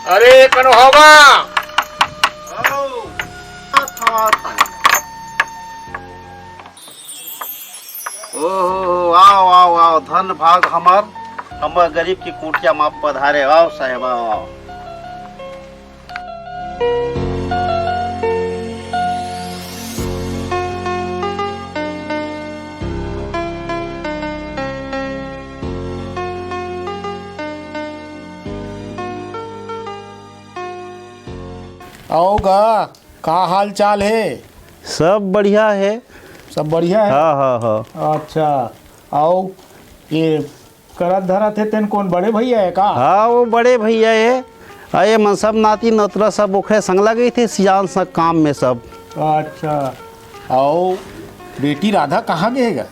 अरे कनो होगा। ओहो आओ आओ आओ धन भाग हमर गरीब की कुटिया में आप पधारे। आओ साहेब आओ। आओ गा, का हाल चाल है? सब बढ़िया है। सब बढ़िया है। हाँ हाँ हाँ। अच्छा आओ, ये करत धरत है तेन कौन बड़े भैया है का? हाँ वो बड़े भैया है। अरे मन सब नाती नतरा सब ओखरे संग लगे थे सियान सब काम में सब। अच्छा आओ, बेटी राधा कहाँ गएगा?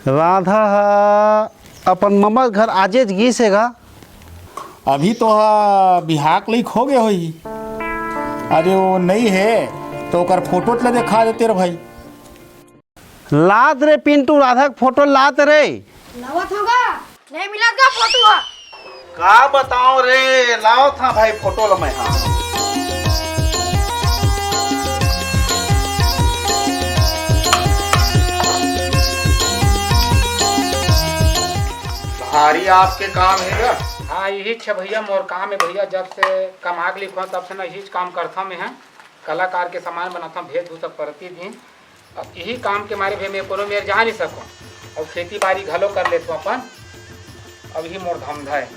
राधा अपन मम्मा घर आजेज गीसेगा। अभी तो बिहार के लिए खो गए होई। अरे वो नहीं है तो ओकर फोटो तो दिखा देते रे भाई। लाद रे पिंटू, राधा का फोटो लाद रे। नवत होगा नहीं मिला का फोटो है। का बताओ रे, लाओ था भाई फोटो ल मैं। हाँ भारी आपके काम है क्या? हाँ यही छे भैया, मोर काम है भैया। जब से कमा के लिखो तब से ना यही काम करता मैं है। कलाकार के सामान बनाता हूँ, भेज भूसा प्रतिदिन। अब यही काम के मारे भी मैं कोनो मेरे जा नहीं सकूँ। और खेती बाड़ी घलो कर लेता हूँ अपन। अब यही मोर धंधा है।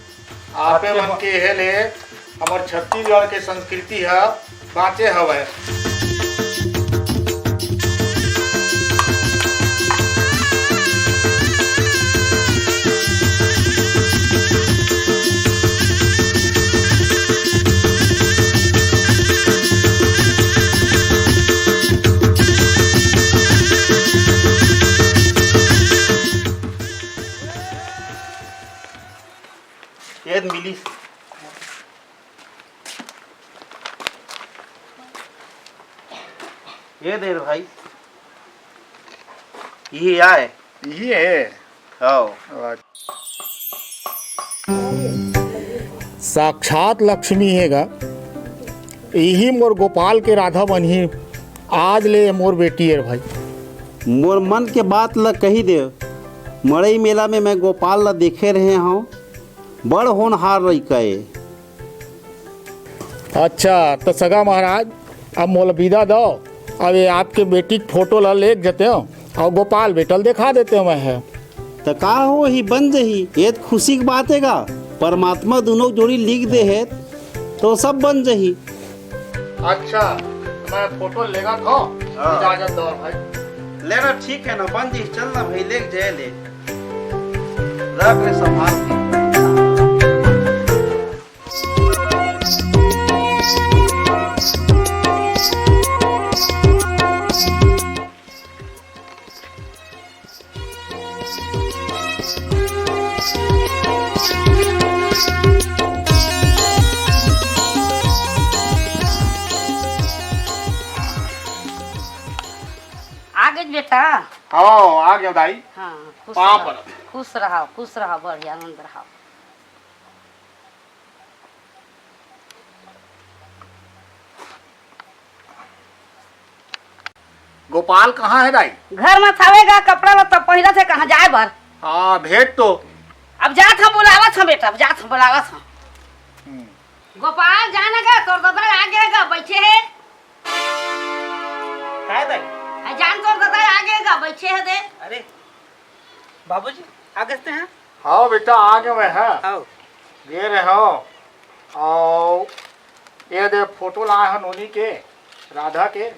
आपे मन के है ले हमार छत्तीसगढ़ के संस्कृति है बाँचे हवे। ये मिली ये दे रे भाई। ये आए ये है। हाँ साक्षात लक्ष्मी हैगा। यही मोर गोपाल के राधा बनी आज ले मोर बेटी है भाई। मोर मन के बात ला कही दे। मड़ई मेला में मैं गोपाल ला देखे रहे हूँ, बड़ होनहार रही कहे। अच्छा तो सगा महाराज अब मोला विदा दो। अब ये आपके बेटी की फोटो ला ले जाते हो और गोपाल बेटल दिखा देते हो। मैं है तो का हो ही बन जही। ये तो खुशी की बात है गा। परमात्मा दोनों जोड़ी लिख दे है तो सब बन जही। अच्छा मैं फोटो लेगा तो इजाजत दो भाई। लेना ठीक है ना, बन जी चलना भाई, ले जाए ले रख ले संभाल के। आगे बेटा। हाँ आ गया दाई। हाँ खुश रहा बढ़िया आनंद रहा। गोपाल कहाँ है दाई? घर में थावेगा कपड़ा लत्ता पहिरा थे कहाँ जाए बर। हाँ भेंट तो अब जा था बुलावा था बेटा, अब जा था बुलावा था। गोपाल जाना का तोर दादा आ गएगा बैठे है। काय दाई? जान तोर दादा आ गएगा बैठे है दे। अरे बाबूजी आ गए हैं। हाँ बेटा आ गए मैं है। आओ ये रहे हो और ये दे फोटो लाए हैं नोनी के राधा के।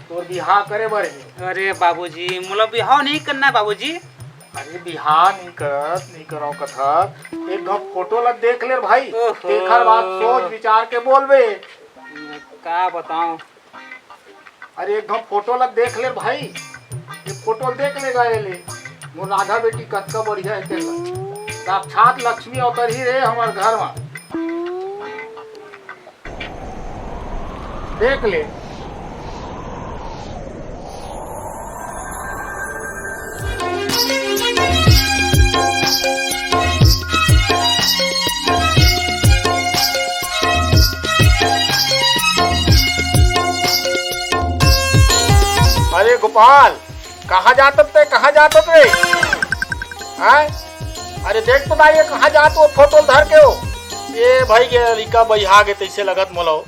तोर बिहार करे बर है। अरे बाबूजी मोला बिहाव नहीं करना है बाबूजी। अरे बिहार नहीं करो कथक। एक घंटा फोटो लग देख ले भाई। देखर बाद सोच विचार के बोलबे। का बताऊं। अरे एक घंटा फोटो लग देख ले भाई। ये फोटो देख लेगा ये ले। मोर राधा बेटी कतका बढ़िया है तेरा। साक्षात लक्ष्मी अवतर ही रहे हमारे घर में। देख ले। अरे गोपाल, कहाँ जात थे, कहाँ जात थे? हैं? अरे देख तो भाई, ये कहाँ जात हो? फोटो धर के हो? ये भाई के लड़का बहिहा गे तैसे लगत मोलो।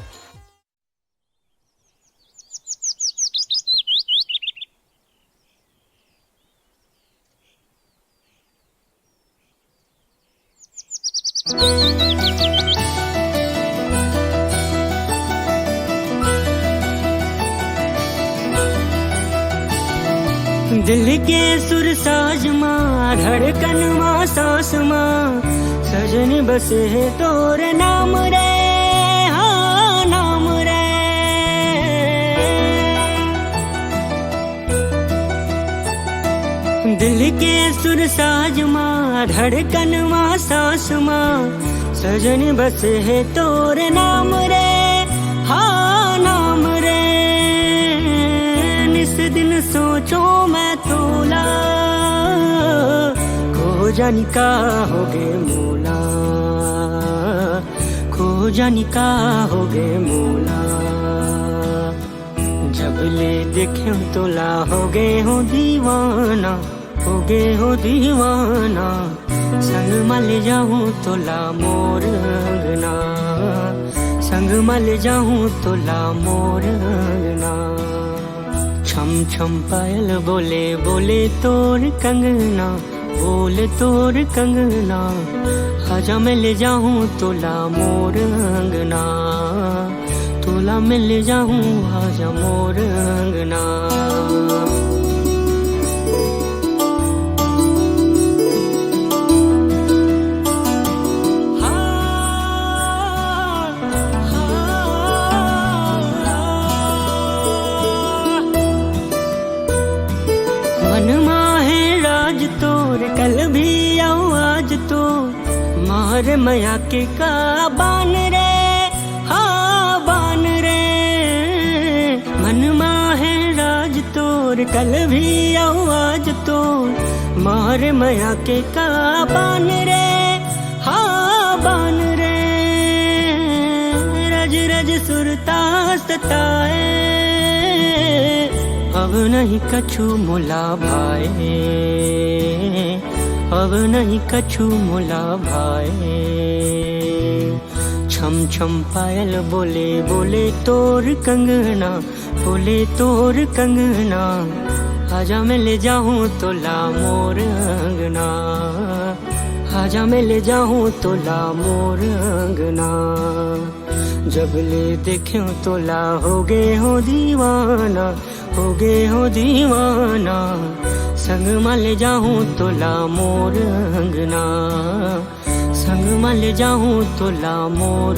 दिल के सुर साज माँ, धड़कन माँ, सांस माँ, सजन बसे है तोर नाम रे, हाँ नाम रे। दिल के सुर साज माँ, धड़कन माँ, सांस माँ, सजन बसे है तोर नाम रे, हाँ नाम रे। निस दिन सोचो मैं तोला, खो जानी का हो गे मोला, खो जानी का हो गे मोला। जब ले देखे तोला हो गे हो दीवाना, हो गे हो दीवाना। संग मल जाऊं तोला मोर अंगना, संग मल जाऊं तोला मोर अंगना। छम छम पायल बोले बोले तोर कंगना, बोले तोर कंगना। आजा मैं ले जाऊं तोला मोर अंगना, तोला मैं ले जाऊं आजा मोर अंगना। कल भी आऊं आज तो मार मया के का बान रे, हाँ बान रे। मन है राज तोर, कल भी आऊं आज तो मार मया के का बान रे, हाँ बान रे। रज रज सुरता सताए, अब नहीं कछु मोला भाए, अब नहीं कछु मोला भाए। छम छम पायल बोले बोले तोर कंगना, बोले तोर कंगना। आजा मैं ले जाऊं तोला मोर अंगना, आजा मैं ले जाऊं तोला मोर अंगना। जब ले देखूं तोला हो गे हो दीवाना, हो गे हो दीवाना। संग मल जाऊं तोला मोर अंगना, संग मल जाऊं तोला मोर